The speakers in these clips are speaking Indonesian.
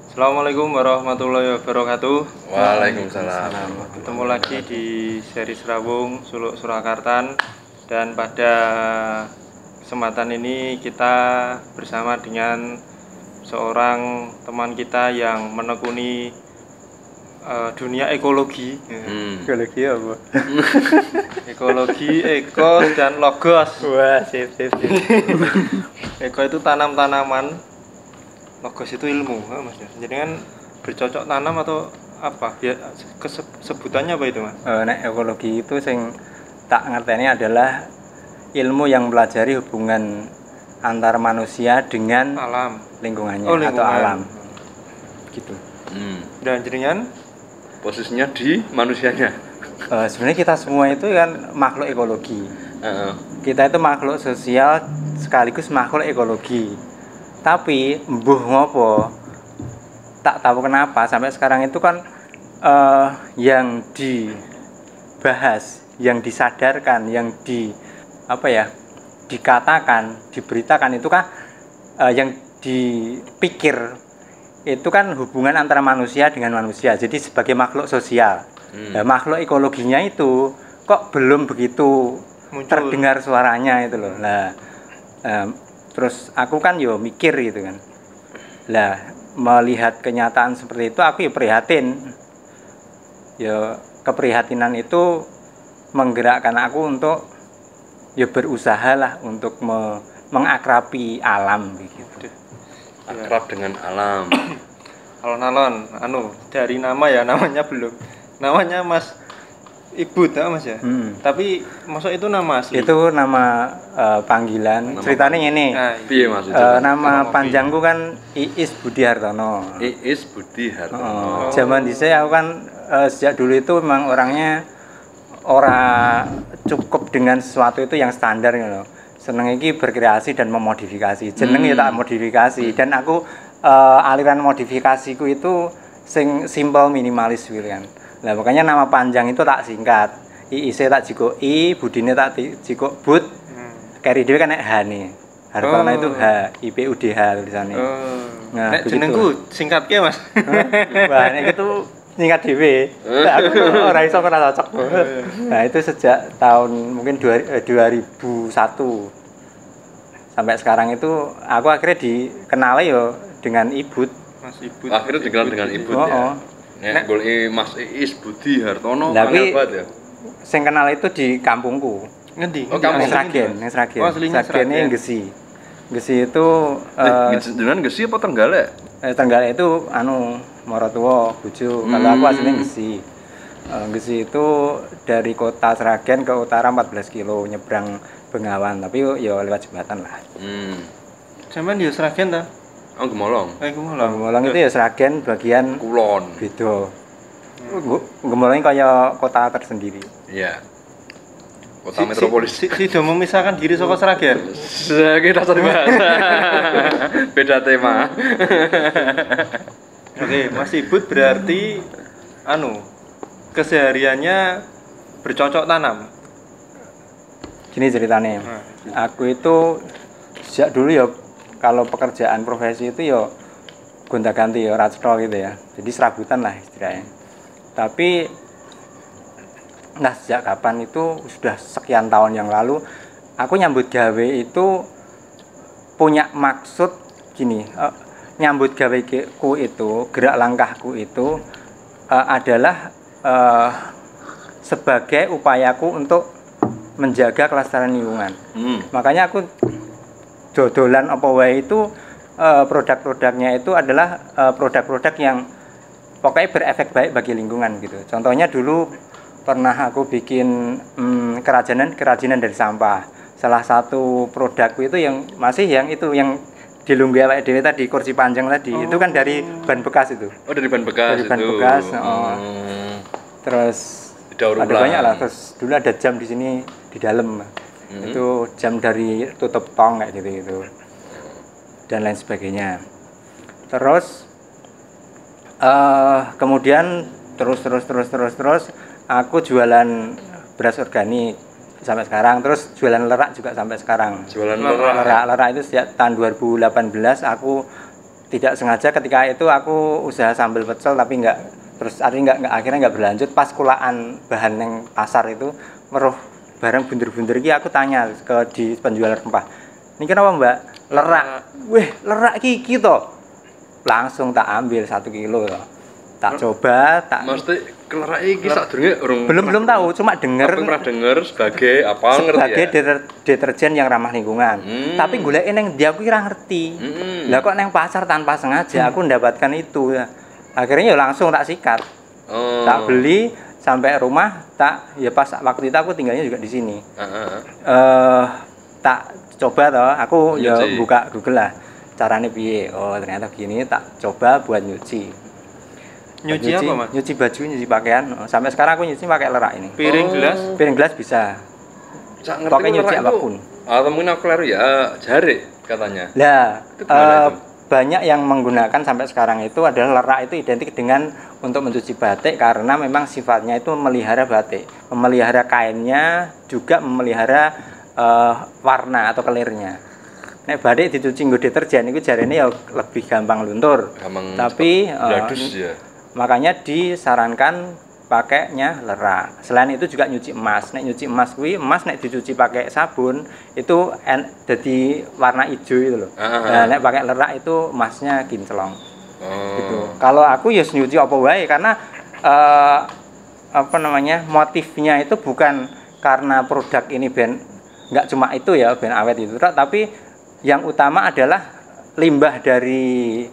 Assalamualaikum warahmatullahi wabarakatuh. Waalaikumsalam. Ketemu lagi di seri Serawung Suluk Surakarta, dan pada kesempatan ini kita bersama dengan seorang teman kita yang menekuni dunia ekologi. Ekologi apa? Ekologi, ekos dan logos. Wah, sip. Eko itu tanam-tanaman, logos itu ilmu, Mas. Jadi kan bercocok tanam atau apa? Biar sebutannya apa itu, Mas? Nek ekologi itu sing tak ngerteni adalah ilmu yang mempelajari hubungan antar manusia dengan Alam. lingkungannya, Lingkungan. atau alam. Gitu. Dan jaringan Posisinya di manusianya. Sebenarnya kita semua itu kan makhluk ekologi. Kita itu makhluk sosial sekaligus makhluk ekologi. Tapi mbuh ngopo tak tahu kenapa sampai sekarang itu kan yang dibahas, yang disadarkan, yang dikatakan, diberitakan itu kan yang dipikir itu kan hubungan antara manusia dengan manusia. Jadi sebagai makhluk sosial. Nah, makhluk ekologinya itu kok belum begitu muncul, terdengar suaranya itu loh. Nah, terus aku kan yo mikir gitu kan. Lah, melihat kenyataan seperti itu aku ya prihatin. Ya keprihatinan itu menggerakkan aku untuk ya berusaha lah untuk mengakrabi alam begitu. Akrab dengan alam. alon-alon, dari namanya belum. Namanya Mas Ibu, Mas ya. Tapi masuk itu nama asli. Itu nama panggilan. Ceritanya ini. Piye Mas? Nama panjangku kan Iis Budi Hartono. Iis Budi Hartono. Zaman dhisik aku kan sejak dulu itu memang orangnya ora cukup dengan sesuatu itu yang standar gitu loh. Seneng iki berkreasi dan memodifikasi. Jeneng ya tak modifikasi, dan aku aliran modifikasiku itu sing simple minimalis gitu kan. Nah, makanya nama panjang itu tak singkat. Iise tak jiko I, Budine tak jiko Bud. Keri dhewe kan nek H nih. Hartono itu H, IPUDH tulisannya. Nah, nek jenengku singkatke, Mas. Wah, nek itu singkat dhewe. Aku ora iso ora cocok. Nah, itu sejak tahun mungkin 2001 sampai sekarang itu aku akhirnya dikenal yo dengan Ibut. Mas Ibut. Akhirnya dikenal dengan Ibut ya. Nek golek Mas Iis Budi Hartono angel banget ya. Sing kenal itu di kampungku. Ngendi? Oh, kampung Sragen. Oh, aslinya Sragen Gesi. Gesi itu jenengan Gesi apa Trenggalek? Trenggalek itu Morotuwo, Bojo. Kalau aku aslinya Gesi. Gesi itu dari kota Sragen ke utara 14 kilo nyebrang Bengawan, tapi ya lewat jembatan lah. Sampeyan ya Sragen ta? Oh, Gemolong. Gemolong itu ya Sragen bagian Kulon. beda. Gemolong kaya kota tersendiri. Iya. Kota metropolis. Sudah memisahkan diri saka Sragen. Kita dibahas. Beda tema. Oke, Mas Ibut berarti kesehariannya bercocok tanam. Gini ceritanya. Aku itu sejak dulu ya kalau pekerjaan profesi itu ya gonta-ganti ya racetol gitu ya. Jadi serabutan lah istilahnya. Tapi sejak kapan itu sudah sekian tahun yang lalu aku nyambut gawe itu punya maksud gini. Nyambut gaweku itu, gerak langkahku itu adalah sebagai upayaku untuk menjaga kelestarian lingkungan. Makanya aku dodolan apa wae itu produk-produknya itu adalah produk-produk yang pokoknya berefek baik bagi lingkungan gitu. Contohnya dulu pernah aku bikin kerajinan dari sampah. Salah satu produkku itu yang dilungguh awake dhewe tadi, kursi panjang tadi. Itu kan dari ban bekas itu. Oh, dari ban bekas. Dari ban bekas. Terus ada banyak lah. Terus dulu ada jam di sini di dalam. Itu jam dari tutup tong kayak gitu dan lain sebagainya. Terus kemudian terus aku jualan beras organik sampai sekarang, terus jualan lerak juga sampai sekarang. Jualan lerak itu sejak tahun 2018 aku tidak sengaja ketika itu aku usaha sambal pecel tapi enggak terus akhirnya enggak berlanjut. Pas kulaan bahan yang pasar itu meruh barang bunder-bunder iki aku tanya ke di penjual rempah. Ini kenapa Mbak? Lerak. Weh, lerak iki to. Langsung tak ambil 1 kilo to. Tak coba, tak Mesti kelerak iki sadurunge urung belum tahu, cuma denger pernah denger sebagai apa ngerti sebagai ya. deterjen yang ramah lingkungan. Tapi goleke neng dia aku kira ngerti. Lah kok neng pasar tanpa sengaja aku mendapatkan itu. Akhirnya ya langsung tak sikat. Tak beli sampai rumah tak ya pas waktu itu aku tinggalnya juga di sini. Tak coba toh, aku ya buka Google lah. Caranya piye? Oh, ternyata gini, tak coba buat nyuci. Nyuci apa, Mas? Nyuci baju, nyuci pakaian. Sampai sekarang aku nyuci pakai lerak ini. Piring gelas bisa. Cak Pakai nyuci lerak itu, apapun. atau mungkin aku keliru ya jari katanya. Lah, Itu gimana itu? banyak yang menggunakan sampai sekarang itu adalah lerak itu identik dengan untuk mencuci batik karena memang sifatnya itu memelihara batik, memelihara kainnya, juga memelihara warna atau kelirnya. Nek batik dicuci nggo deterjen itu jarene ya lebih gampang luntur. Tapi Ya. makanya disarankan pakainya lerak. Selain itu juga nyuci emas. Nek nyuci emas kuwi emas nek dicuci pakai sabun itu jadi warna hijau itu loh. Nah, nek pakai lerak itu emasnya kinclong. Gitu. Kalau aku ya nyuci apa wae karena motifnya itu bukan karena produk ini ben enggak cuma itu ya ben awet itu tapi yang utama adalah limbah dari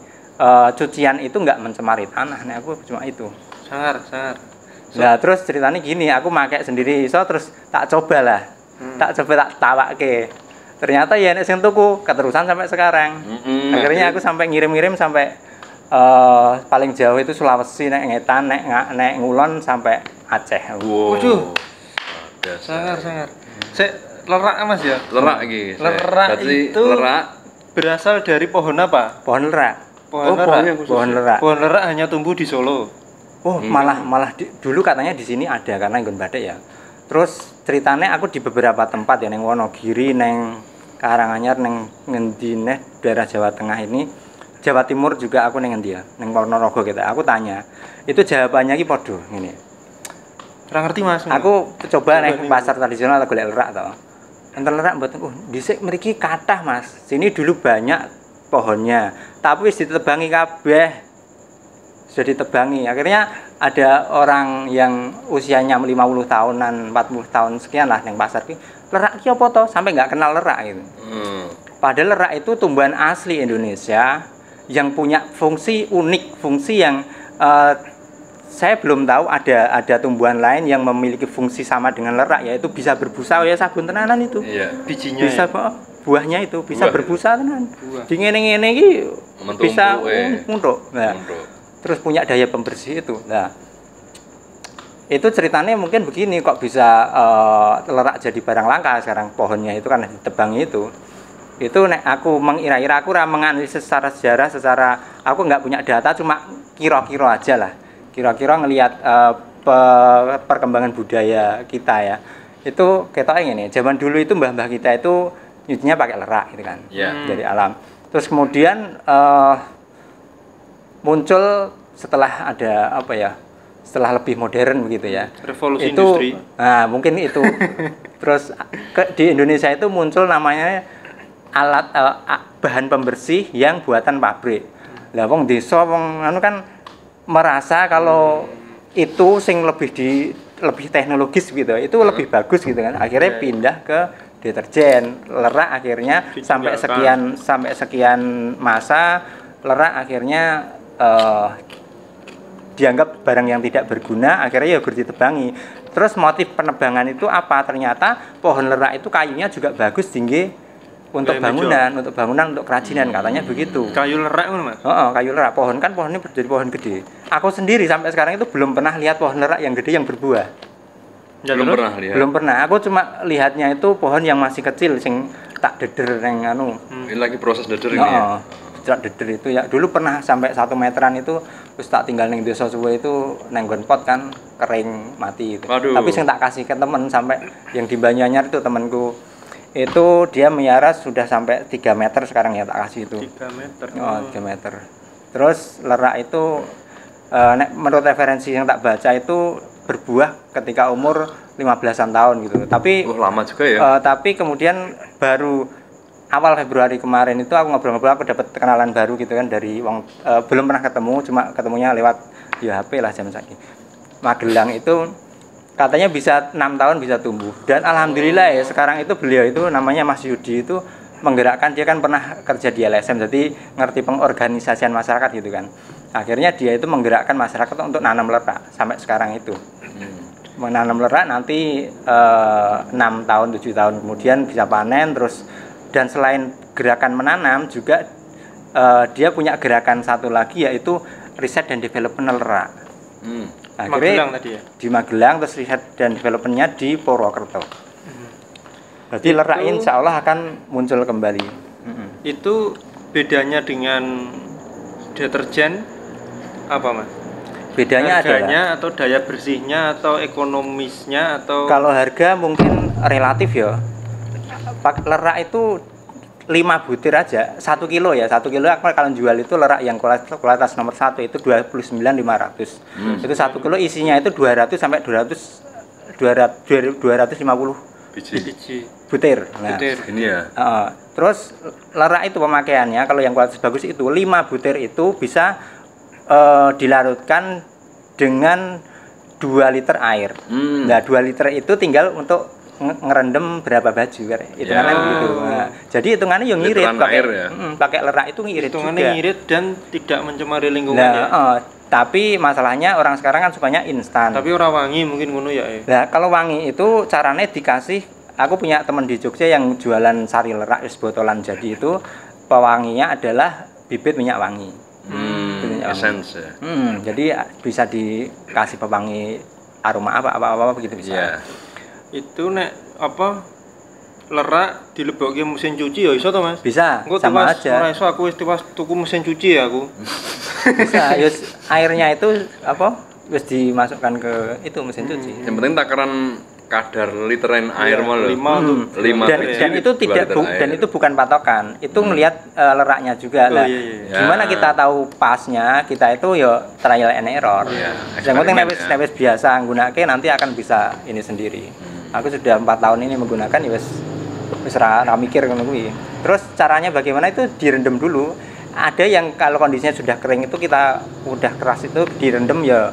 cucian itu enggak mencemari tanah. Nek aku cuma itu. sangar. Nah terus ceritanya gini, aku pakai sendiri terus tak coba lah, tak tawake. Ternyata ya nek sing tuku keterusan sampai sekarang. Akhirnya aku sampai ngirim sampai paling jauh itu Sulawesi, nek Ngetan, nek Ngulon sampai Aceh. Waduh. Sangar. Lerak Mas ya? Lerak iki. Lerak itu lerak berasal dari pohon apa? Pohon lerak. Pohon lerak hanya tumbuh di Solo. Oh, malah dulu katanya di sini ada karena nggon batik ya. Terus ceritanya aku di beberapa tempat ya neng Wonogiri, neng Karanganyar, neng ngendi neh daerah Jawa Tengah ini, Jawa Timur juga aku neng ngendi ya, neng Ponorogo gitu. Aku tanya, itu jawabannya iki podo ngene. Ora ngerti Mas. Aku coba neng pasar tradisional golek lerak to. Enten lerak mboten. Dhisik mriki kathah Mas. Sini dulu banyak pohonnya, tapi wis ditebangi kabeh. Sudah ditebangi. Akhirnya ada orang yang usianya 50 tahunan, 40 tahun sekian lah yang pasar ki. Lerak ki apa to? Sampai nggak kenal lerak gitu. Padahal lerak itu tumbuhan asli Indonesia yang punya fungsi unik, fungsi yang saya belum tahu ada tumbuhan lain yang memiliki fungsi sama dengan lerak, yaitu bisa berbusa ya sabun tenanan itu. Iya. Bijinya bisa ya? Buahnya itu bisa berbusa tenan. Di ngene-ngene iki bisa untuk. Nah, terus punya daya pembersih itu. Nah, itu ceritanya mungkin begini, kok bisa lerak jadi barang langka sekarang, pohonnya itu kan ditebangi itu nek aku mengira-ira, aku menganalisis secara sejarah, aku nggak punya data, cuma kira-kira aja lah, kira-kira ngelihat perkembangan budaya kita ya, itu kita ini zaman dulu itu mbah-mbah kita itu nyucinya pakai lerak gitu kan, dari alam. Terus kemudian muncul setelah ada setelah lebih modern begitu ya, revolusi itu, industri. Nah mungkin itu. Terus di Indonesia itu muncul namanya alat bahan pembersih yang buatan pabrik. Lah wong desa anu kan merasa kalau itu sing lebih teknologis gitu, itu lebih bagus gitu kan. Akhirnya pindah ke deterjen. Lerak akhirnya sampai sekian masa lerak akhirnya dianggap barang yang tidak berguna, akhirnya ya ditebangi. Terus motif penebangan itu apa? Ternyata pohon lerak itu kayunya juga bagus, tinggi untuk bangunan, untuk kerajinan, katanya begitu. Kayu lerak kan Mas? Kayu lerak. Pohon ini jadi pohon gede. Aku sendiri sampai sekarang itu belum pernah lihat pohon lerak yang gede yang berbuah. Belum pernah. Aku cuma lihatnya itu pohon yang masih kecil, sing tak deder yang anu. Ini lagi proses deder ini ya? Deder itu ya dulu pernah sampai 1 meteran itu, terus tak tinggal neng desa suwe itu nenggon pot kan kering mati itu. Tapi sing tak kasih ke temen sampai yang di Banyuanyar itu temenku Itu dia miara sudah sampai 3 meter sekarang ya tak kasih itu. 3 meter. Oh, 3 meter. Terus lerak itu menurut referensi yang tak baca itu berbuah ketika umur 15-an tahun gitu. Tapi lama juga ya. Tapi kemudian baru awal Februari kemarin itu aku ngobrol-ngobrol, aku dapat kenalan baru gitu kan dari belum pernah ketemu, cuma ketemunya lewat ya HP lah jam saiki. Magelang itu katanya bisa 6 tahun bisa tumbuh, dan alhamdulillah ya sekarang itu beliau itu namanya Mas Yudi itu menggerakkan, dia kan pernah kerja di LSM jadi ngerti pengorganisasian masyarakat gitu kan, akhirnya dia itu menggerakkan masyarakat untuk nanam lerak sampai sekarang itu. Menanam lerak nanti 6 tahun 7 tahun kemudian bisa panen terus. Dan selain gerakan menanam juga dia punya gerakan satu lagi yaitu riset dan development lerak. Akhirnya Magelang tadi ya? Di Magelang, terus riset dan developmentnya di Purwokerto. Jadi lerak insya Allah akan muncul kembali. Itu bedanya dengan deterjen apa Mas? Bedanya harganya adalah atau daya bersihnya atau ekonomisnya atau kalau harga mungkin relatif ya. Lerak itu 5 butir aja 1 kilo ya, 1 kilo aku kalau jual itu lerak yang kualitas nomor 1 itu 29.500. Itu 1 kilo isinya itu 200 sampai 250 biji butir. Nah, butir. Ini ya. Terus lerak itu pemakaiannya kalau yang kualitas bagus itu 5 butir itu bisa dilarutkan dengan 2 liter air. Nah 2 liter itu tinggal untuk ngerendam berapa baju kan hitungannya begitu. Nah, jadi hitungannya yang ngirit pakai pakai lerak itu ngirit hitungannya juga. ngirit dan tidak mencemari lingkungan ya. Tapi masalahnya orang sekarang kan sukanya instan. Tapi orang wangi mungkin ngono ya. Nah, kalau wangi itu caranya dikasih, aku punya teman di Jogja yang jualan sari lerak botolan jadi itu pewanginya adalah bibit minyak wangi. Essence ya. Jadi bisa dikasih pewangi aroma apa begitu bisa. Yeah. Itu nek apa lerak dilebokke mesin cuci ya iso to Mas? Bisa, Engko sama aja. Ora iso aku wis tuku mesin cuci ya aku. Bisa, airnya itu apa? Wis dimasukkan ke itu mesin cuci. Yang penting takaran kadar literan air malah 5 dan itu tidak dan itu bukan patokan, itu ngelihat leraknya juga lah. Gimana kita tahu pasnya? Kita itu ya trial and error. Yang penting nek biasa nggunake nanti akan bisa ini sendiri. Aku sudah 4 tahun ini menggunakan ya wis ra mikir ngono kuwi. Terus caranya bagaimana itu direndam dulu. Ada yang kalau kondisinya sudah kering itu kita udah keras itu direndam ya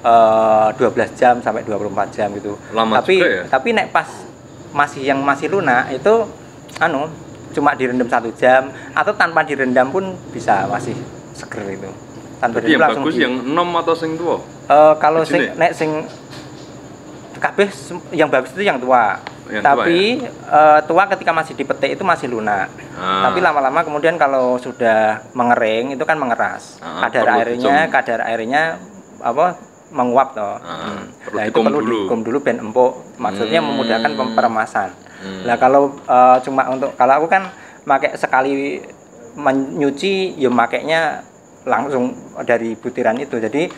12 jam sampai 24 jam gitu. Lama juga ya? Tapi nek pas masih lunak itu cuma direndam 1 jam atau tanpa direndam pun bisa masih seger itu. Tanpa direndam yang bagus yang enom atau sing tua? Kalau sing kabeh yang bagus itu yang tua. Tapi tua ketika masih dipetik itu masih lunak. Tapi lama-lama kemudian kalau sudah mengering itu kan mengeras. Kadar airnya apa menguap toh. Nah itu perlu dikum dulu ben empuk. Maksudnya memudahkan peremasan. Nah kalau kalau aku kan pakai sekali menyuci ya makainya langsung dari butiran itu. Jadi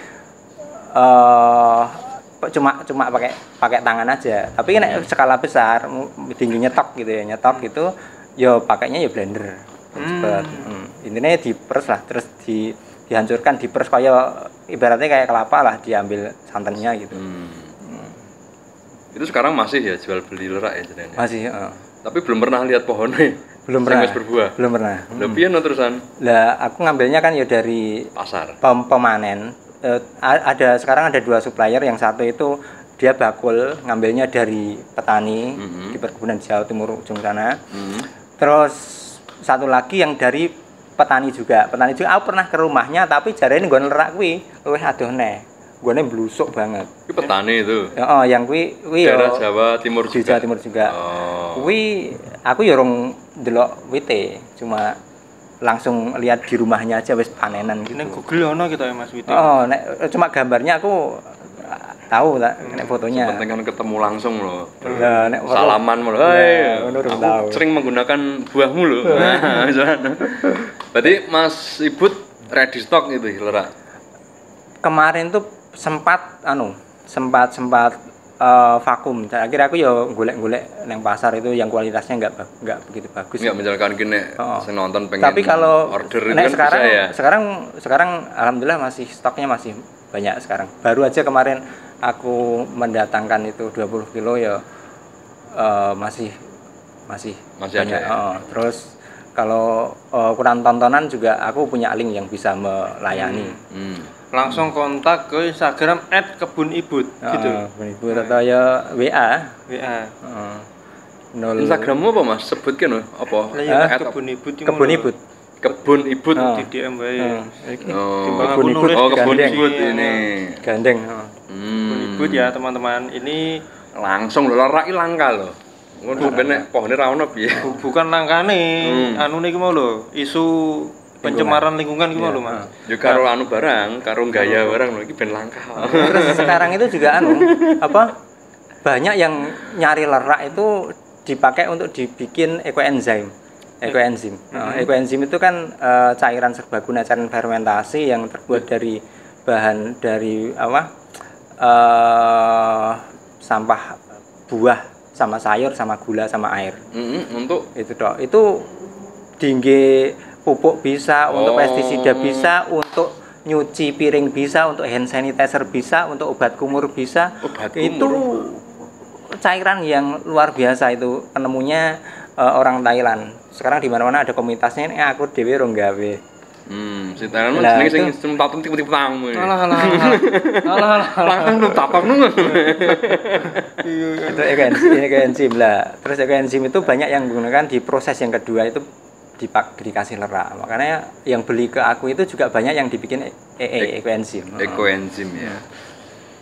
cuma pakai tangan aja. Tapi kan skala besar tinggi nyetok gitu ya. Nyetok gitu ya pakainya ya blender. Cepet. Intinya diperes lah terus dihancurkan, diperes kayak ibaratnya kayak kelapa lah, diambil santannya gitu. Itu sekarang masih ya jual beli lerak ya jenenge? Masih, Tapi belum pernah lihat pohonnya. Belum pernah. Berbuah. Belum pernah. Lebih terusan. Lah aku ngambilnya kan ya dari pasar. Pemanen. Sekarang ada 2 supplier, yang satu itu dia bakul ngambilnya dari petani di perkebunan Jawa Timur ujung sana. Terus satu lagi yang dari petani juga aku pernah ke rumahnya tapi jarene nggon lerak kuwi luwih adoh neh, nggone blusuk banget. Kuwi petani itu. Yang kuwi daerah Jawa Timur juga. Jawa Timur juga. Kuwi aku ya urung ndelok wite, cuma langsung lihat di rumahnya aja wis panenan gitu. Ning Google ono gitu ya Mas Wite. Nek cuma gambarnya aku tahu tak nek fotonya. Penting kan ketemu langsung loh. Nah, nek salaman loh. Hei, aku tahu. Sering menggunakan buahmu loh. Berarti Mas Ibut ready stock itu lerak. Kemarin tuh sempat vakum. Akhirnya aku ya golek-golek nang pasar itu yang kualitasnya nggak begitu bagus. Enggak misalkan gini sing nonton pengen Tapi kalau order itu nek kan sekarang, bisa ya. sekarang alhamdulillah masih stoknya masih banyak sekarang. Baru aja kemarin aku mendatangkan itu 20 kilo ya masih banyak. ada ya? Terus kalau kurang tontonan juga aku punya link yang bisa melayani. Langsung kontak ke Instagram @kebunibut gitu. Kebun Ibut atau ya WA. WA. Nol. Instagrammu apa Mas? Sebutkan loh, apa? Lah ya kebun ibut. Kebun Ibut. Kebun Ibut. Di DM wae. Oh, Timbang aku Kebun Ibut. nulis Kebun Gandeng. Ibut ini. Gandeng. Kebun ibut ya teman-teman. Ini Langsung lho lerak langka lho. Ngono ben nek pohone ra ono piye. bukan langkane anu niki mau lho, isu pencemaran lingkungan iki mau lho, Mas. Ya karo anu barang, karo gaya barang lho iki ben langka. Terus sekarang itu juga banyak yang nyari lerak itu dipakai untuk dibikin ekoenzim. Ekoenzim itu kan cairan serbaguna, cairan fermentasi yang terbuat dari bahan dari sampah buah sama sayur sama gula sama air. Untuk Itu dok. Itu tinggi pupuk bisa, untuk pestisida bisa, untuk nyuci piring bisa, untuk hand sanitizer bisa, untuk obat kumur bisa. Itu cairan yang luar biasa itu penemunya orang Thailand. Sekarang di mana-mana ada komunitasnya ini aku dhewe rong gawe. si Thailand jenenge sing tatung tipe-tipe tangmu. Alah. Langsung tatung nu. Itu ekoenzim lah. Terus ekoenzim itu banyak yang menggunakan di proses yang kedua itu dikasih lerak. Makanya yang beli ke aku itu juga banyak yang dibikin ekoenzim. Ekoenzim ya.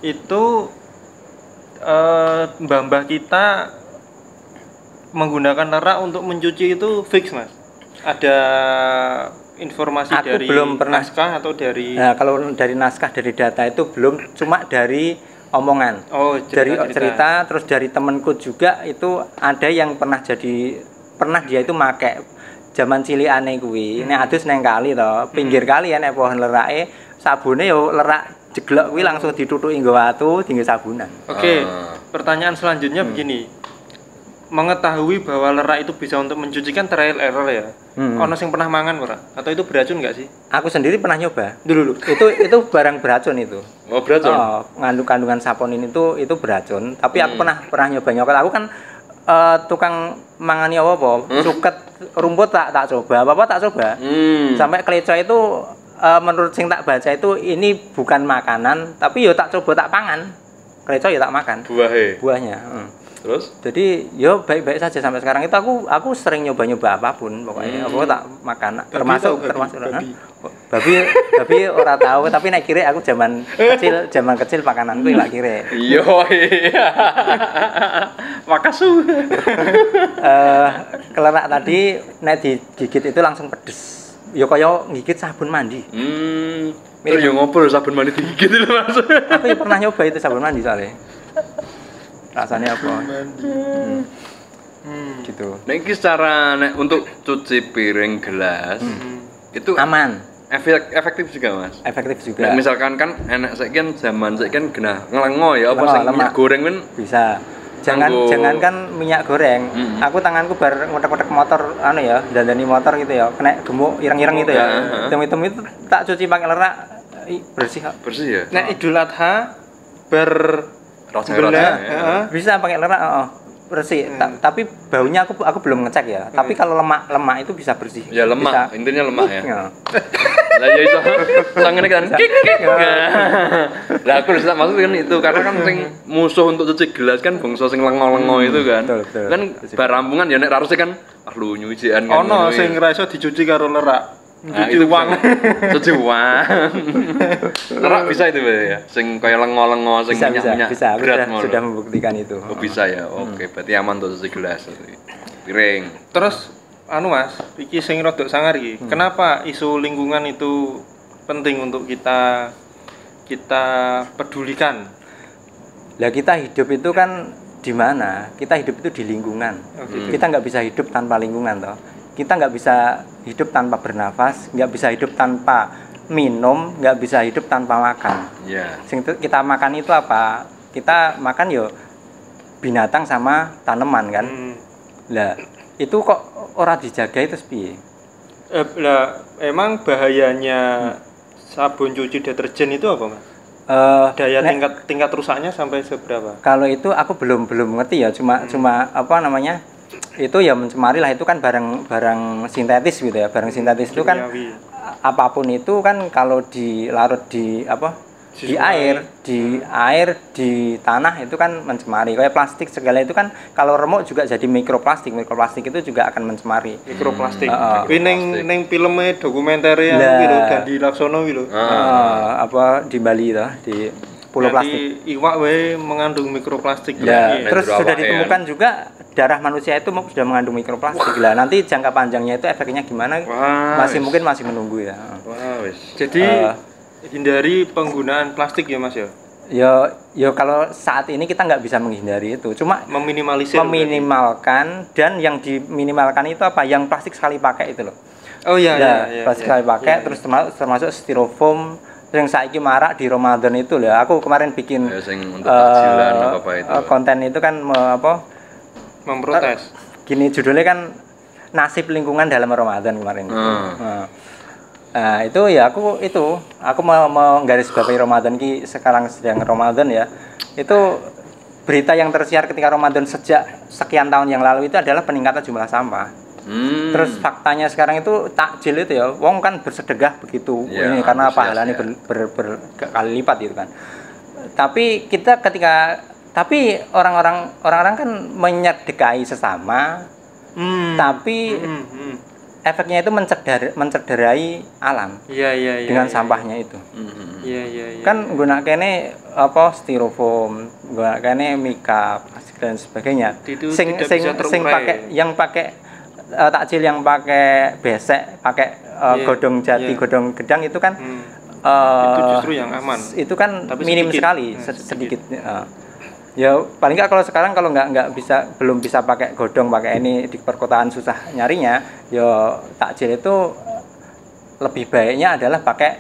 Itu mbah-mbah kita menggunakan lerak untuk mencuci itu fix, Mas. Ada informasi Aku dari belum pernah. naskah atau dari Nah, kalau dari naskah dari data itu belum, cuma dari omongan. Dari cerita, terus dari temanku juga itu ada yang pernah dia itu make zaman cilikane kuwi. Nek adus neng kali to, pinggir kali ya nek pohon lerake, sabune yo lerak jeglok kuwi langsung ditutuki nggo watu, dienggo sabunan. Oke, pertanyaan selanjutnya begini. Mengetahui bahwa lerak itu bisa untuk mencucikan trial error ya. Ono sing pernah mangan ora? Atau itu beracun enggak sih? Aku sendiri pernah nyoba. Dulu. Itu barang beracun itu. Oh, beracun. Ngandung kandungan saponin itu beracun. Tapi aku pernah nyoba. Aku kan tukang mangani apa? Suket rumput tak coba. Apa tak coba. Sampai keleco itu menurut sing tak baca itu ini bukan makanan, tapi yo tak coba tak pangan. Keleco ya tak makan. Buahnya. Terus? Jadi yo baik-baik saja sampai sekarang itu aku sering nyoba-nyoba apapun pokoknya. Aku tak makan termasuk babi ora tahu, tapi nek kire aku zaman kecil pakananku lak kire. Iya. Makasu. Kelerak tadi nek digigit itu langsung pedes. Ya kaya gigit sabun mandi. Terus yo ngopo sabun mandi digigit itu Mas. Aku ya pernah nyoba itu sabun mandi soalnya. Rasanya apa? Gitu. Nek iki secara untuk cuci piring gelas itu Aman. efektif juga Mas. Efektif juga. Nek misalkan kan enak saiki kan zaman saiki kan genah ngelengo ya apa sing minyak goreng kan bisa. Jangankan minyak goreng. Aku tanganku bar ngotek-ngotek motor ya, dandani motor gitu ya. Kena gemuk ireng-ireng gitu ya. Hitam-hitam itu tak cuci pakai lerak bersih. Bersih ya? Nek Idul Adha Bisa pakai lerak, bersih. Tapi baunya aku belum ngecek ya. Tapi kalau lemak itu bisa bersih. Ya lemak, bisa. intinya lemak ya. Lah ya iso. Sangene kan kik. Lah aku bisa maksud kan itu karena kan sing musuh untuk cuci gelas kan bangsa sing lengo-lengo itu kan. Betul. Kan barampungan ya nek harusnya kan lu nyucian kan. Ono sing ra iso dicuci karo lerak. Nah, itu uang. Cuci uang. Lerak bisa itu ya. Sing kaya lengo-lengo sing minyak-minyak. Bisa. Aku sudah membuktikan itu. Oh, bisa ya. Oke, berarti aman untuk cuci gelas. Piring. Terus Mas, iki sing rodok sangar iki. Kenapa isu lingkungan itu penting untuk kita pedulikan? Lah kita hidup itu kan di mana? Kita hidup itu di lingkungan. Kita nggak bisa hidup tanpa lingkungan toh. Kita nggak bisa hidup tanpa bernafas, nggak bisa hidup tanpa minum, nggak bisa hidup tanpa makan. Iya. Kita makan itu apa? Kita makan yo binatang sama tanaman kan. Lah, itu kok ora dijaga itu piye? Lah emang bahayanya sabun cuci deterjen itu apa, Mas? Daya tingkat rusaknya sampai seberapa? Kalau itu aku belum ngerti ya, cuma apa namanya? Itu ya mencemari lah, itu kan barang sintetis gitu ya. Barang sintetis itu kan apapun itu kan kalau dilarut di apa? Di air, di tanah itu kan mencemari. Kayak plastik segala itu kan kalau remuk juga jadi mikroplastik. Mikroplastik itu juga akan mencemari. Mikroplastik. Kuwi ning filme dokumenter yang gitu Dandi Laksono gitu. Apa di Bali itu di Pulau Plastik. Iwak wae mengandung mikroplastik. Ya, terus sudah ditemukan juga darah manusia itu sudah mengandung mikroplastik. Lah nanti jangka panjangnya itu efeknya gimana? Masih menunggu ya. Jadi hindari penggunaan plastik ya, Mas ya. Ya kalau saat ini kita nggak bisa menghindari itu, cuma meminimalkan. Dan yang diminimalkan itu apa? Yang plastik sekali pakai itu loh. Oh iya, plastik sekali pakai, terus termasuk styrofoam yang saiki marak di Ramadan itu loh. Aku kemarin bikin konten itu kan memprotes. Gini judulnya kan nasib lingkungan dalam Ramadan kemarin. Nah itu ya aku mau garis bawahi Ramadan ki sekarang sedang Ramadan ya. Itu berita yang tersiar ketika Ramadan sejak sekian tahun yang lalu itu adalah peningkatan jumlah sampah. Terus faktanya sekarang itu takjil itu ya, wong kan bersedekah begitu ini karena pahalanya berkali lipat gitu kan. Tapi orang-orang kan menyedekahi sesama, tapi efeknya itu mencederai alam. Dengan sampahnya itu. Kan gunakane apa styrofoam, gunakane mika dan sebagainya. Sing pakai takjil yang pakai besek, pakai godong jati, godong gedang itu kan itu justru yang aman. Itu kan tapi minim sedikit. Ya paling nggak kalau sekarang kalau belum bisa pakai godong, pakai ini di perkotaan susah nyarinya, ya takjil itu lebih baiknya adalah pakai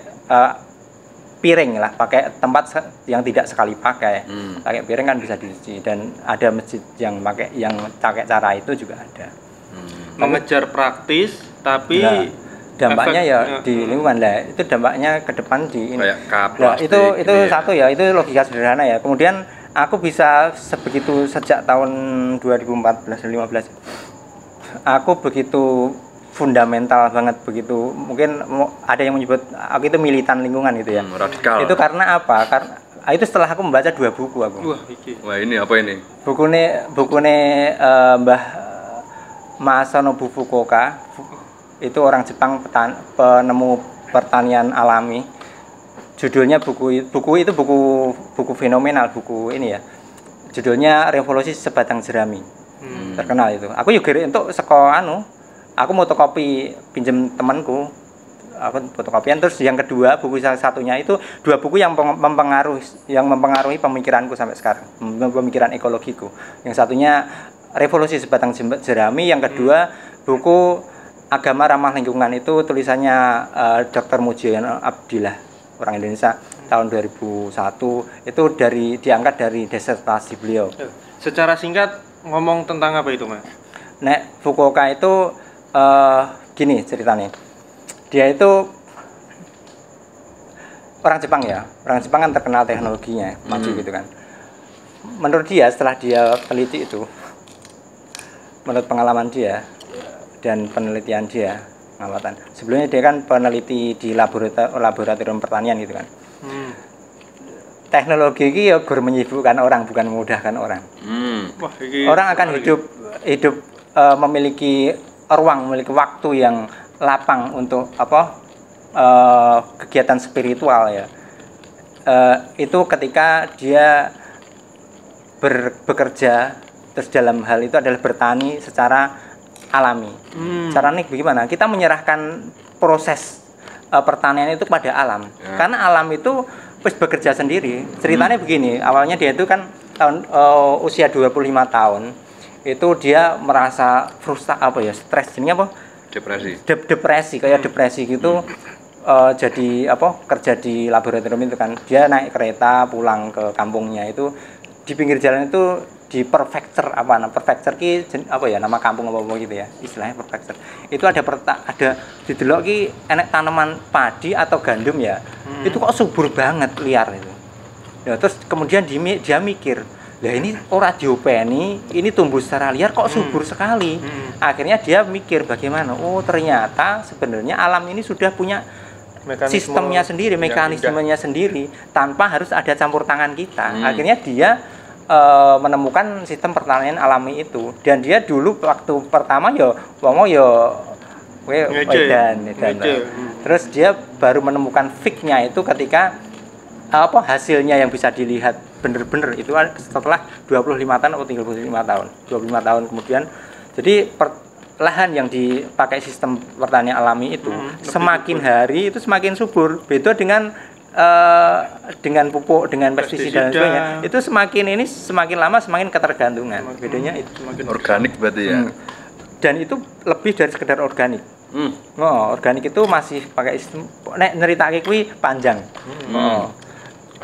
piring lah, pakai tempat yang tidak sekali pakai. Pakai piring kan bisa dicuci dan ada masjid yang pakai cara itu juga ada. Mengejar praktis tapi dampaknya di lingkungan lah, itu dampaknya ke depan di ini. Nah, itu satu ya, itu logika sederhana ya. Kemudian aku bisa sebegitu sejak tahun 2014-15 aku begitu fundamental banget, begitu mungkin ada yang menyebut aku itu militan lingkungan gitu ya. Radikal. Itu karena apa? Karena itu setelah aku membaca 2 buku aku. Wah ini apa ini? Bukune Mbah Masanobu Fukuoka, itu orang Jepang, penemu pertanian alami. Judulnya buku itu buku fenomenal, buku ini ya. Judulnya Revolusi Sebatang Jerami. Terkenal itu. Aku juga untuk aku fotokopi pinjem temanku. Aku fotokopian. Terus yang kedua, buku satunya itu 2 buku yang mempengaruhi pemikiranku sampai sekarang, pemikiran ekologiku. Yang satunya Revolusi Sebatang Jerami, yang kedua buku Agama Ramah Lingkungan, itu tulisannya Dr. Mujiono Abdillah, orang Indonesia, tahun 2001. Itu diangkat dari disertasi beliau. Secara singkat ngomong tentang apa itu, Mas? Fukuoka itu gini ceritanya. Dia itu orang Jepang ya. Orang Jepang kan terkenal teknologinya, maju gitu kan. Menurut dia, setelah dia teliti itu, menurut pengalaman dia dan penelitian dia, pengamatan. Sebelumnya dia kan peneliti di laboratorium pertanian gitu kan. Teknologi ini ya gur menyibukkan orang, bukan memudahkan orang. Orang akan hidup memiliki ruang, memiliki waktu yang lapang untuk kegiatan spiritual ya. Itu ketika dia bekerja, terus dalam hal itu adalah bertani secara alami. Caranya bagaimana? Kita menyerahkan proses pertanian itu kepada alam. Karena alam itu bekerja sendiri. Ceritanya begini, awalnya dia itu kan usia 25 tahun. Itu dia merasa stres, jadinya apa? Depresi, kayak depresi gitu. Jadi kerja di laboratorium itu kan. Dia naik kereta pulang ke kampungnya itu, di pinggir jalan itu di prefecture prefecture ki apa ya nama kampung apa gitu ya istilahnya prefecture itu ada didelok ki enek tanaman padi atau gandum ya itu kok subur banget liar itu ya terus kemudian dia mikir lah ini ora diopeni ini tumbuh secara liar kok subur sekali akhirnya dia mikir bagaimana oh ternyata sebenarnya alam ini sudah punya sistemnya sendiri mekanismenya sendiri tanpa harus ada campur tangan kita akhirnya dia menemukan sistem pertanian alami itu dan dia dulu waktu pertama yo edan. Terus dia baru menemukan fix-nya itu ketika hasilnya yang bisa dilihat bener-bener itu setelah 25 tahun atau 35 tahun 25 tahun kemudian jadi lahan yang dipakai sistem pertanian alami itu semakin hari itu semakin subur beda dengan pupuk, dengan pestisida dan sebagainya itu semakin lama semakin ketergantungan bedanya itu semakin organik berarti ya dan itu lebih dari sekedar organik organik itu masih pakai sistem nek nyeritake kuwi panjang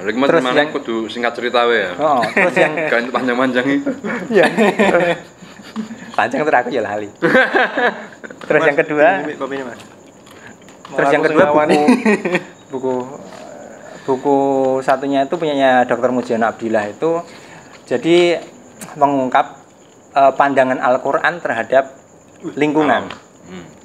terus yang kudu singkat cerita ya terus yang kan panjang-panjang itu ya panjang terus aku ya lali terus yang kedua buku satunya itu punyanya Dr. Mujana Abdillah itu jadi mengungkap pandangan Al-Qur'an terhadap lingkungan.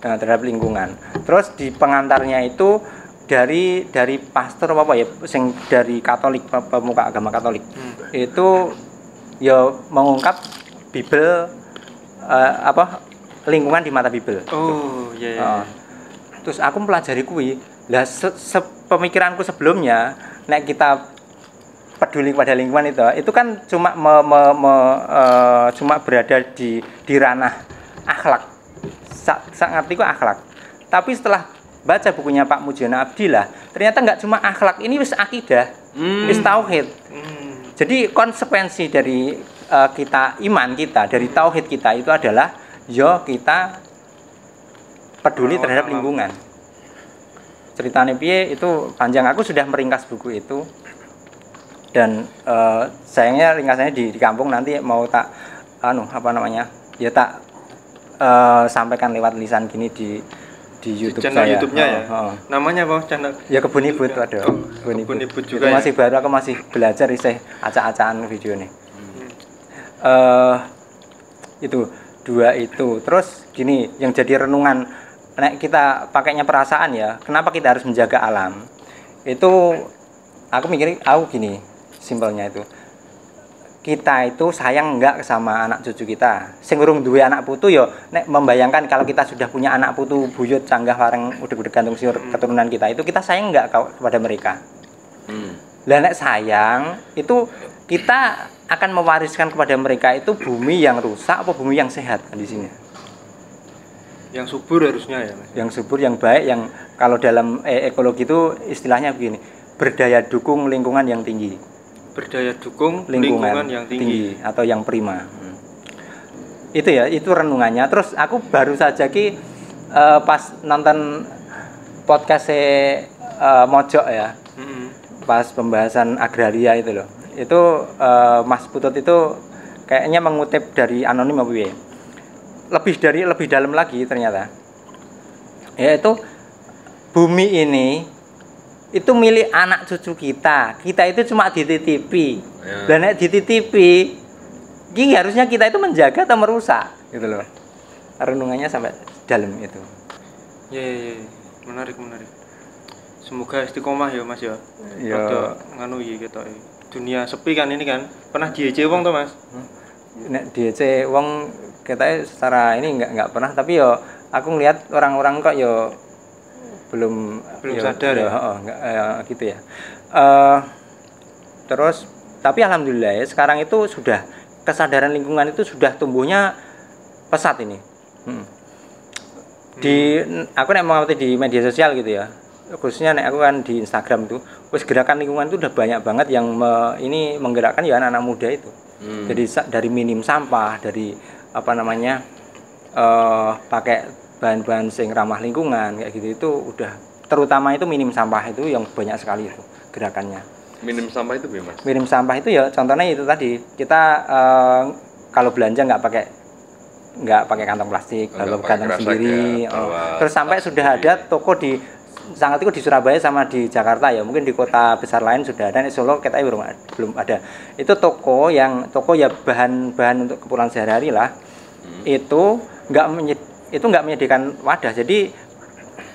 Terhadap lingkungan. Terus di pengantarnya itu dari pastor apa ya sing dari Katolik pemuka agama Katolik. Itu ya mengungkap Bible lingkungan di mata Bible. Oh, iya. Terus aku mempelajari kuwi. Lah pemikiranku sebelumnya nek kita peduli pada lingkungan itu kan cuma cuma berada di ranah akhlak. Sak ngerti ku akhlak. Tapi setelah baca bukunya Pak Mujana Abdillah, ternyata enggak cuma akhlak, ini wis akidah, wis tauhid. Jadi konsekuensi dari kita iman kita, dari tauhid kita itu adalah kita peduli terhadap lingkungan. Ceritanya piye itu panjang, aku sudah meringkas buku itu dan sayangnya ringkasannya di kampung nanti mau tak tak sampaikan lewat lisan gini di YouTube channel saya. YouTube-nya ya. Namanya apa channel? Ya Kebun Ibut ada. Kebun Ibut juga. Itu masih baru, aku masih belajar isih acak-acakan video nih. Itu dua itu. Terus gini, yang jadi renungan nek kita pakainya perasaan ya, kenapa kita harus menjaga alam? Itu aku gini, simpelnya itu. Kita itu sayang enggak sama anak cucu kita. Sing urung duwe anak putu ya nek membayangkan kalau kita sudah punya anak putu buyut canggah wareng udeg-udeg gantung siur keturunan kita itu kita sayang enggak kepada mereka. Lah nek sayang itu kita akan mewariskan kepada mereka itu bumi yang rusak apa bumi yang sehat kondisinya. Yang subur harusnya ya Mas. Yang subur, yang baik, yang kalau dalam ekologi itu istilahnya begini, berdaya dukung lingkungan yang tinggi. Berdaya dukung lingkungan yang tinggi atau yang prima. Itu ya, itu renungannya. Terus aku baru saja pas nonton podcast Mojok ya. Pas pembahasan agraria itu loh. Itu Mas Putut itu kayaknya mengutip dari anonim apa ya? Lebih dalam lagi ternyata. Yaitu bumi ini itu milik anak cucu kita. Kita itu cuma dititipi. Dan nek dititipi, ini harusnya kita itu menjaga atau merusak, gitu loh. Renungannya sampai dalam itu. Ya. Menarik. Semoga istiqomah ya Mas ya. Ya nganu iki ketok. Dunia sepi kan ini kan. Pernah diece wong to Mas? Nek diece wong katanya secara ini enggak pernah, tapi yo aku ngelihat orang-orang kok yo belum sadar ya. Enggak gitu ya. Terus tapi alhamdulillah ya sekarang itu sudah kesadaran lingkungan itu sudah tumbuhnya pesat ini. Aku nek mau di media sosial gitu ya. Khususnya nek aku kan di Instagram itu, wis gerakan lingkungan itu udah banyak banget yang ini menggerakkan ya anak-anak muda itu. Jadi dari minim sampah, dari pakai bahan-bahan sing ramah lingkungan kayak gitu itu udah terutama itu minim sampah itu yang banyak sekali itu gerakannya. Minim sampah itu gimana, Mas? Minim sampah itu ya contohnya itu tadi kita kalau belanja nggak pakai kantong plastik, Nggak bawa pakai kantong kresek sendiri. ya, bawa Terus sampai tas sudah sendiri. ada toko sangat itu di Surabaya sama di Jakarta ya, mungkin di kota besar lain sudah ada. Di Solo kita belum ada. Itu toko ya bahan untuk keperluan sehari-hari lah. Itu nggak menyediakan wadah. Jadi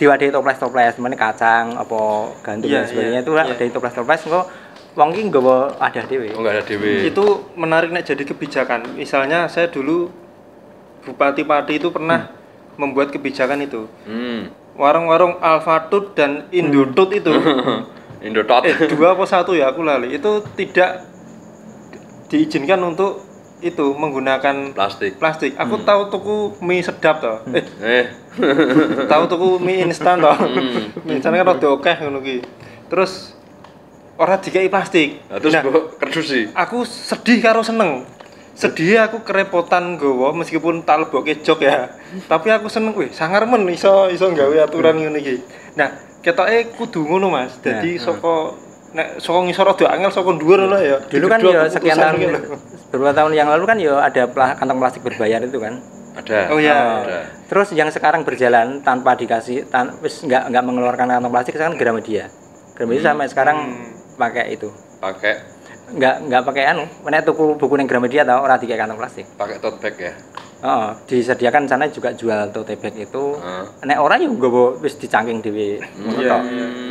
diwadahi toples-toples, mana kacang, apa gandum Iya, dan sebagainya iya, itu lah iya. ada toples-toples engko wong ki nggawa wadah dhewe. Oh, enggak ada dewe. Itu menarik nek jadi kebijakan. Misalnya saya dulu Bupati Pati itu pernah membuat kebijakan itu. Warung-warung Alfatut dan Indotut itu Indotot. 2 apa 1 ya aku lali. Itu tidak diizinkan untuk itu menggunakan Plastik. Aku tahu tuku mie sedap toh. Tahu tuku mie instan toh. Mie instan kan rada akeh ngono ki. Terus ora dikai plastik. Nah, terus mbok kerdus sih. Aku sedih karo seneng. Sedih aku kerepotan nggawa meskipun tak lebokke jok ya. Tapi aku seneng, wih sangar men iso gawe aturan ngene iki. Nah, ketoke kudu ngono Mas. Dadi saka ngisor rada angel saka dhuwur lho ya. Dulu kan Digedhok ya sekian keputusan tahun iki lho. beberapa tahun yang lalu kan ya ada kantong plastik berbayar itu kan. Ada. Oh iya. Ada. Terus yang sekarang berjalan tanpa dikasih wis nggak mengeluarkan kantong plastik sekarang Gramedia. Gramedia sampai sekarang pakai itu. Pakai Nggak pakai nek tuku buku ning Gramedia tau ora dikai kantong plastik. tote bag ya. Oh, disediakan sana juga jual tote bag itu. Nek ora ya nggowo wis dicangking dhewe. Iya.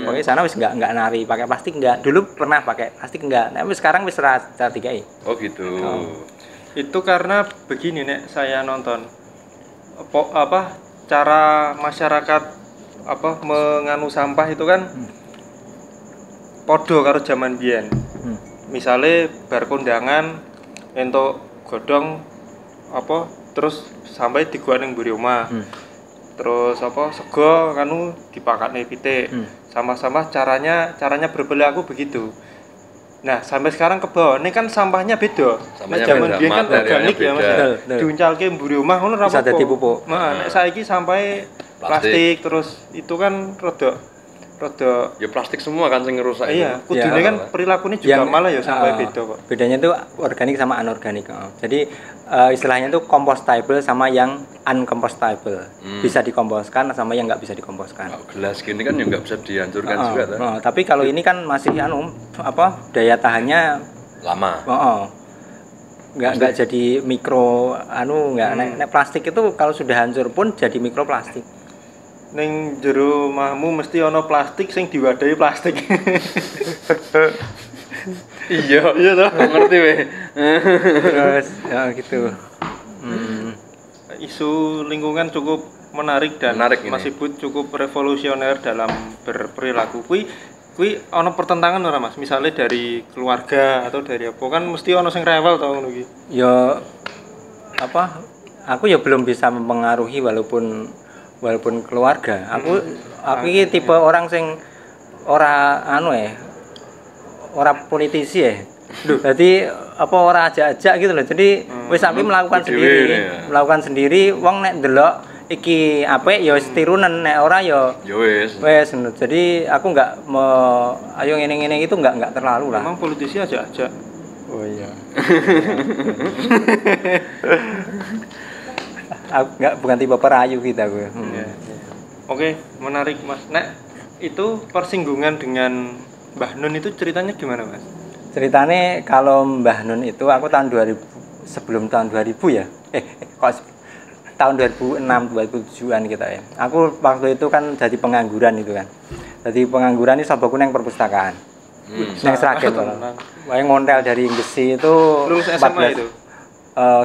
Pokoknya sana wis nggak nari pakai plastik nggak. Dulu pernah pakai plastik nggak. Nek wis sekarang wis ora dikai. Oh gitu. Itu karena begini nek saya nonton cara masyarakat menganu sampah itu kan podo karo zaman biyen. Misale bar kondangan entuk godhong terus sampai diguak ning mburi omah. Terus sego kanu dipakane pitik. Sama-sama caranya berperilaku begitu. Nah, sampai sekarang ke bawah ini kan sampahnya beda. Sampahnya Zaman beda, biyen kan materialnya organik ya Mas. beda. Betul. Diuncalke mburi omah ngono ra Bisa apa-apa. dadi pupuk. Nek saiki sampai plastik terus itu kan rada Ya plastik semua kan sing ngerusak iya, itu. kudune kan perilakunya juga malah ya sampai beda kok. Bedanya itu organik sama anorganik. Jadi istilahnya itu compostable sama yang uncompostable. Bisa dikompostkan sama yang nggak bisa dikompostkan. Oh, gelas gini kan ya nggak bisa dihancurkan juga kan. Tapi kalau ini kan masih daya tahannya Lama. nggak jadi mikro nek plastik itu kalau sudah hancur pun jadi mikroplastik. Ning jero omahmu mesti ana plastik sing diwadahi plastik. Iya toh. Ngerti weh. Terus ya gitu. Isu lingkungan cukup menarik dan Mas Ibut cukup revolusioner dalam berperilaku. Kuwi ana pertentangan ora Mas? Misalnya dari keluarga atau dari apa kan mesti ana sing rewel to ngono iki. Ya aku ya belum bisa mempengaruhi walaupun keluarga. Aku ini tipe orang sing ora ora politisi ya. Jadi ora ajak-ajak gitu loh. Jadi wis sampe melakukan sendiri, wong nek ndelok iki apik ya wis tirunen, nek ora ya wis. Jadi aku enggak ayo ngene-ngene itu enggak terlalu lah. Memang politisi ajak-ajak. Oh iya. Aku bukan tipe perayu kita gue. Oke, menarik Mas. Nek itu persinggungan dengan Mbah Nun itu ceritanya gimana Mas? Ceritanya kalau Mbah Nun itu aku sebelum tahun 2000 ya. Tahun 2006 2007-an kita ya. Aku waktu itu kan jadi pengangguran itu kan. Jadi pengangguran ini sabaku nang perpustakaan. Nang Sragen to. Wae ngontel dari Gesi itu lulus SMA itu.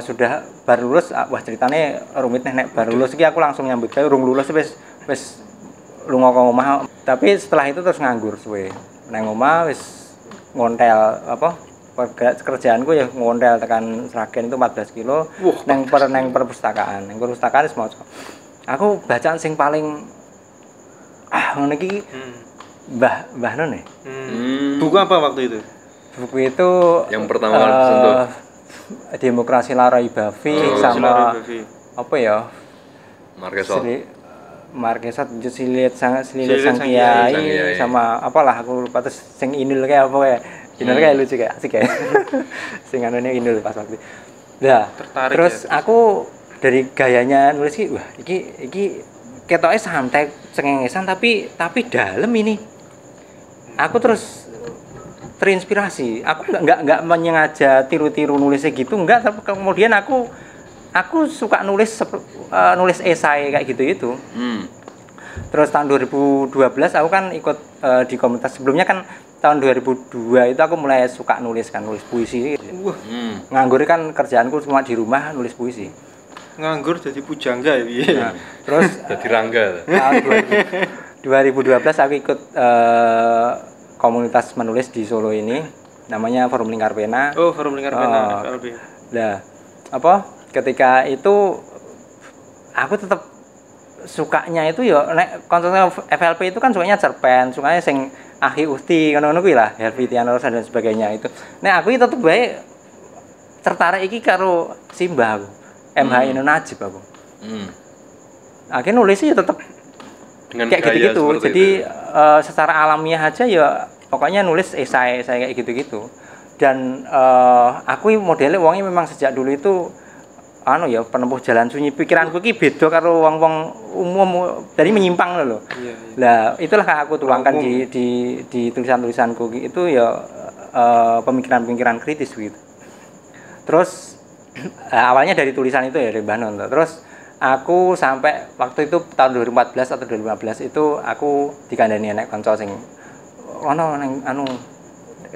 Sudah baru lulus, wah ceritanya rumit nek baru lulus iki aku langsung nyambut gawe urung lulus wis lunga ke omah. Tapi setelah itu terus nganggur suwe. Nang omah wis ngontel kerjaanku ya ngontel tekan Sragen itu 14 kilo nang perpustakaan. Nang perpustakaan wis maca. Aku bacaan sing paling ngene iki Mbah Nun ya. Buku apa waktu itu? Buku itu yang pertama kali disentuh Demokrasi Larai Bafi sama apa ya? Marquesol. Marquesas sililit sang Sililit sang kiai sama apalah aku lupa terus sing Inul kayak apa kayak Inul kayak lucu kayak asik kayak sing anune Inul pas waktu nah Tertarik terus ya, aku dari gayanya nulis wah iki ketoknya santai cengengesan tapi dalam ini aku terus terinspirasi aku nggak menyengaja tiru-tiru nulisnya gitu enggak tapi kemudian aku suka nulis nulis esai kayak gitu itu terus tahun 2012 aku kan ikut di komunitas sebelumnya kan tahun 2002 itu aku mulai suka nulis puisi nganggur kan kerjaanku cuma di rumah nulis puisi nganggur jadi pujangga ya nah, terus jadi rangga tahun 2012 aku ikut komunitas menulis di Solo ini namanya Forum Lingkar Pena. Oh, Forum Lingkar Pena FLP. Nah, ketika itu aku tetap sukanya itu ya nek konsepnya FLP itu kan sukanya cerpen, sukanya sing Ahi Uhti ngono-ngono kuwi lah, Helvi Tianosa dan sebagainya itu. Nek aku tetep bae tertarik iki karo Simbah aku. MH Inu Najib aku. Akhirnya nulisnya ya tetep dengan kayak gitu-gitu. Jadi secara alamiah aja ya pokoknya nulis esai kayak gitu-gitu. Dan aku modelnya wongnya memang sejak dulu itu penempuh jalan sunyi. Pikiranku ki beda karo wong-wong umum dari menyimpang loh. Lah itulah aku tuangkan di tulisan-tulisanku itu ya pemikiran-pemikiran kritis gitu. Terus awalnya dari tulisan itu ya dari Banon. Terus aku sampai waktu itu tahun 2014 atau 2015 itu aku dikandani nek kanca sing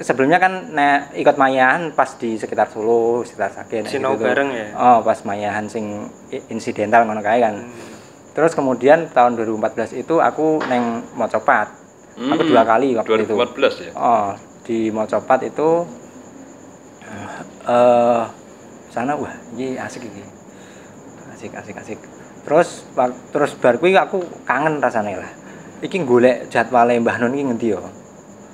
sebelumnya kan nek ikut mayahan pas di sekitar Solo, sekitar Sragen sinau gitu. Bareng ya. Pas mayahan sing insidental ngono kae kan. Terus kemudian tahun 2014 itu aku neng Mocopat. Aku 2 kali waktu 2014 itu. 2014 ya. Di Mocopat itu sana wah ini asik iki. Asik. Terus bar kuwi aku kangen rasane lah. Iki golek jadwale Mbah Nun iki ngendi ya?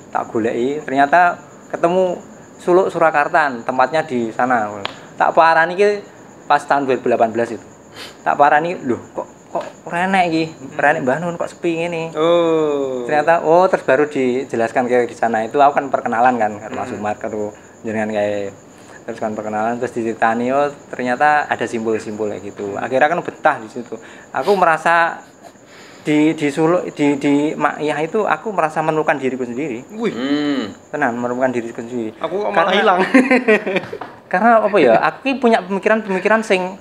Tak goleki, ternyata ketemu Suluk Surakarta, tempatnya di sana. Tak parani iki pas tahun 2018 itu. Tak parani, loh kok renek iki? Renek Mbah Nun kok sepi ngene. Oh. Ternyata terus baru dijelaskan kayak di sana itu aku kan perkenalan kan karo Mas Umar karo jenengan kayak terus kan perkenalan terus diceritani ternyata ada simbol-simbol kayak gitu. Akhirnya kan betah di situ. Aku merasa di Solo di Makyah itu aku merasa menemukan diriku sendiri. Wih. Tenang, menemukan diriku sendiri. Aku malah hilang. Karena apa ya? Aku punya pemikiran sing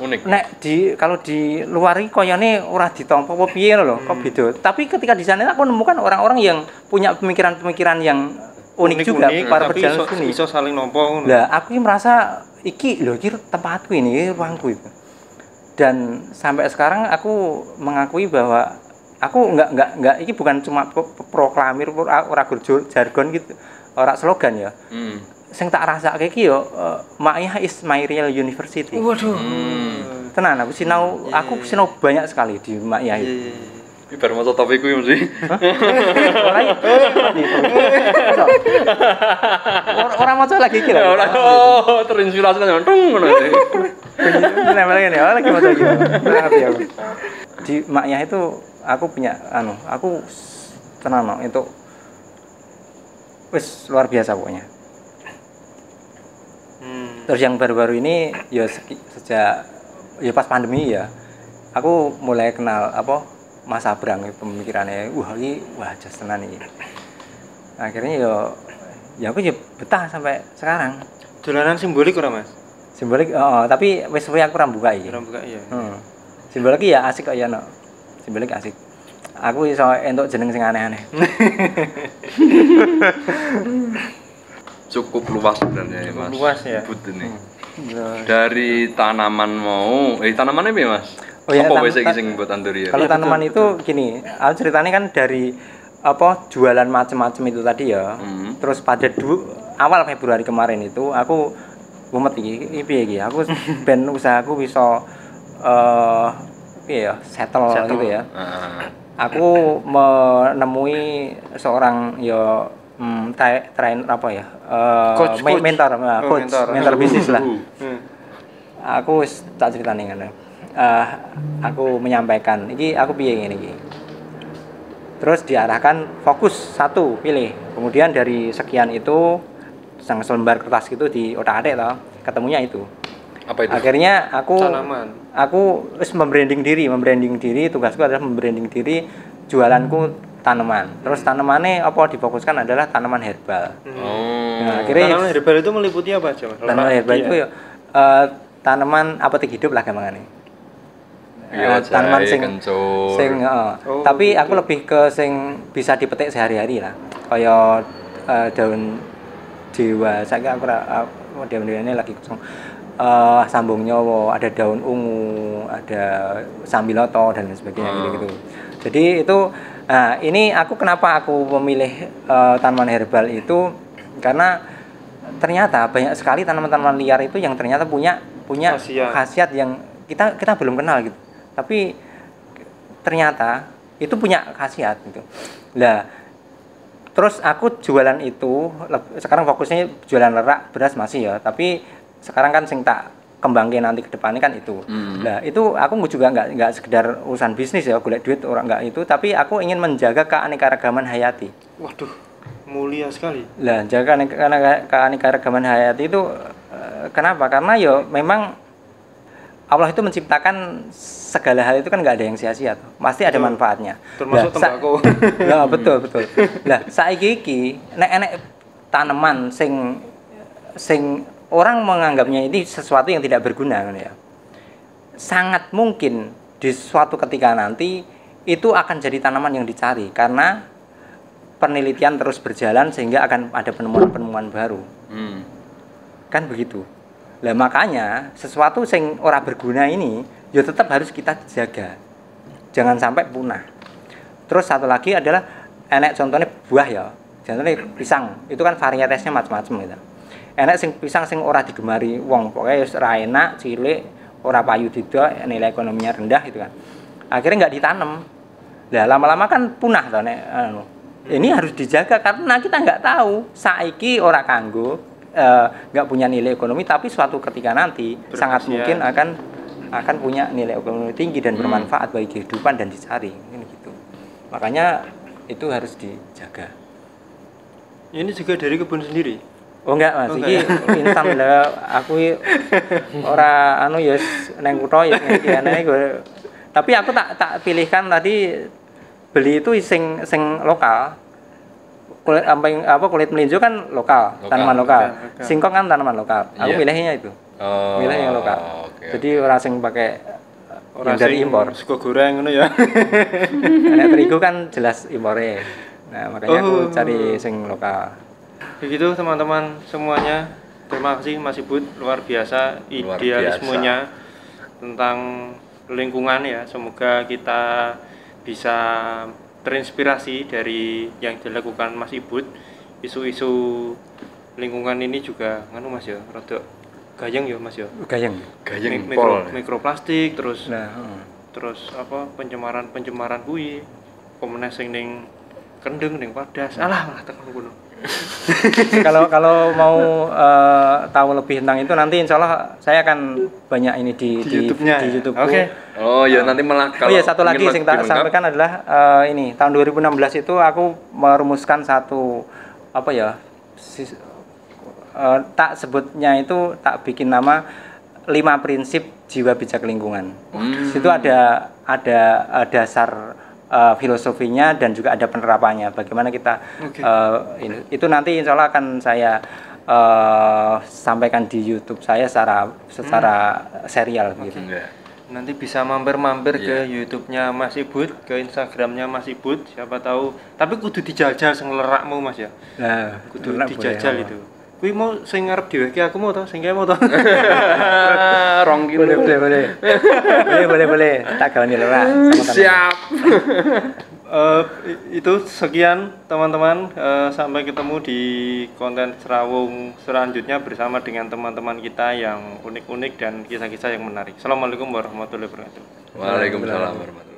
unik. Nek kalau di luar iki koyone ora ditampa apa piye lho, kok beda. Tapi ketika di sana aku menemukan orang-orang yang punya pemikiran-pemikiran yang unik juga para pejalan seni. Iso saling nompo ngono. Lah, aku merasa iki tempatku ini, ruangku itu. Dan sampai sekarang aku mengakui bahwa aku enggak iki bukan cuma proklamir ora jargon gitu, ora slogan ya. Sing tak rasake iki yo Makyah is my real university. Waduh. Tenan aku sinau banyak sekali di Makyah itu. Ini baru mau topik gue mesti. Orang mau lagi kira. Terinspirasi kan tung ngono. Lagi mau lagi. Ngerti aku. Di Makyah itu aku punya aku tenan itu wis luar biasa pokoknya. Terus yang baru-baru ini ya sejak ya pas pandemi ya aku mulai kenal Mas Abrang pemikirannya jas tenan iki. Akhirnya ya aku betah sampai sekarang. Dolanan simbolik ora Mas? Simbolik tapi wis suwe aku ora buka iki. Ora buka ya. Simbolik ya asik kok ya no. Simbolik asik. Aku iso entuk jeneng sing aneh-aneh. Cukup luas sebenarnya ya Mas. Luas ya. Ini. Dari tanaman tanamannya apa ya Mas? Apa wis iki sing buat anduri ya? Kalau tanaman itu gini, aku ceritanya kan dari jualan macam-macam itu tadi ya. Terus pada awal Februari kemarin itu aku mumet iki piye iki? Aku ben usahaku bisa settle gitu ya. Aku menemui seorang trainer coach. Mentor bisnis lah. Aku tak ceritani ngene. aku menyampaikan iki aku piye ngene iki. Terus diarahkan fokus satu pilih. Kemudian dari sekian itu sang selembar kertas gitu di otak-atik toh, ketemunya itu. Apa itu? Akhirnya Tanaman. aku wis membranding diri, tugasku adalah membranding diri jualanku tanaman. Terus tanamannya apa difokuskan adalah tanaman herbal. Nah, akhirnya Tanaman herbal itu meliputi apa aja, Mas? tanaman herbal itu ya tanaman apotek hidup lah gampangane. Iya, Tanaman jahe, sing kencur. Oh, tapi aku lebih ke sing bisa dipetik sehari-hari lah. Kayak daun dewa, saya aku daun dewa ini lagi kosong. Sambung nyawa, ada daun ungu, ada sambiloto dan lain sebagainya gitu. Jadi itu ini aku kenapa aku memilih tanaman herbal itu karena ternyata banyak sekali tanaman-tanaman liar itu yang ternyata punya khasiat yang kita belum kenal gitu. Tapi ternyata itu punya khasiat gitu. Lah terus aku jualan itu sekarang fokusnya jualan lerak beras masih ya, tapi sekarang kan sing tak kembangin nanti ke depannya kan itu. Nah, itu aku juga nggak sekedar urusan bisnis ya, golek duit orang nggak itu, tapi aku ingin menjaga keanekaragaman hayati. Waduh, mulia sekali. Lah, jaga keanekaragaman hayati itu kenapa? Karena ya memang Allah itu menciptakan segala hal itu kan nggak ada yang sia-sia tuh. Pasti ada manfaatnya. Termasuk tembakau. Nah, betul. Lah, saiki iki nek tanaman sing orang menganggapnya ini sesuatu yang tidak berguna kan ya. Sangat mungkin di suatu ketika nanti itu akan jadi tanaman yang dicari karena penelitian terus berjalan sehingga akan ada penemuan-penemuan baru. Kan begitu. Lah makanya sesuatu yang ora berguna ini ya tetap harus kita jaga. Jangan sampai punah. Terus satu lagi adalah enek contohnya buah ya. Contohnya pisang, itu kan varietasnya macam-macam gitu. Enak sing pisang sing ora digemari wong, pokoknya wis ora enak, cilik, ora payu didol, nilai ekonominya rendah gitu kan. Akhirnya nggak ditanam. Lah lama-lama kan punah to nek Ini harus dijaga karena kita nggak tahu saiki ora kanggo nggak punya nilai ekonomi, tapi suatu ketika nanti sangat mungkin akan punya nilai ekonomi tinggi dan bermanfaat bagi kehidupan dan dicari gitu. Makanya itu harus dijaga. Ini juga dari kebun sendiri. Oh enggak Mas, iki instan lah aku ora ya nang kutho ya ngene gue. Tapi aku tak pilihkan tadi beli itu sing lokal. Kulit melinjo kan lokal. Tanaman lokal. Singkong kan tanaman lokal. Aku pilihnya itu. Pilih yang lokal. Jadi ora sing pakai yang dari impor. Sego goreng ngono ya. Nek terigu kan jelas impore. Nah, makanya aku cari sing lokal. Begitu teman-teman semuanya, terima kasih Mas Ibut, luar biasa idealismenya tentang lingkungan ya. Semoga kita bisa terinspirasi dari yang dilakukan Mas Ibut. Isu-isu lingkungan ini juga Mas ya, rada gayeng ya Mas ya. Gayeng Mikroplastik terus apa pencemaran kuwi pemenang sing ning kendeng ning Padas. Alah malah tekan ngono. Kalau mau tahu lebih tentang itu nanti insya Allah saya akan banyak ini di YouTube-nya. Di YouTube. Oke. Oh ya nanti malah kalau satu lagi yang tak sampaikan adalah ini tahun 2016 itu aku merumuskan satu apa ya tak sebutnya itu tak bikin nama 5 prinsip jiwa bijak lingkungan. Situ ada dasar filosofinya dan juga ada penerapannya. Bagaimana kita itu nanti insya Allah akan saya sampaikan di YouTube saya secara serial gitu. Nanti bisa mampir ke YouTube-nya Mas Ibut, ke Instagram-nya Mas Ibut, siapa tahu. Tapi kudu dijajal sing lerakmu Mas ya. Nah, kudu dijajal boleh, itu. Kuwi mau sing ngarep diweke aku mau to, sing kae mau to. Rong kilo. Boleh. Tak gawani lerak. Siap. Itu sekian teman-teman, sampai ketemu di konten Serawung selanjutnya bersama dengan teman-teman kita yang unik-unik dan kisah-kisah yang menarik. Assalamualaikum warahmatullahi wabarakatuh. Waalaikumsalam warahmatullahi wabarakatuh.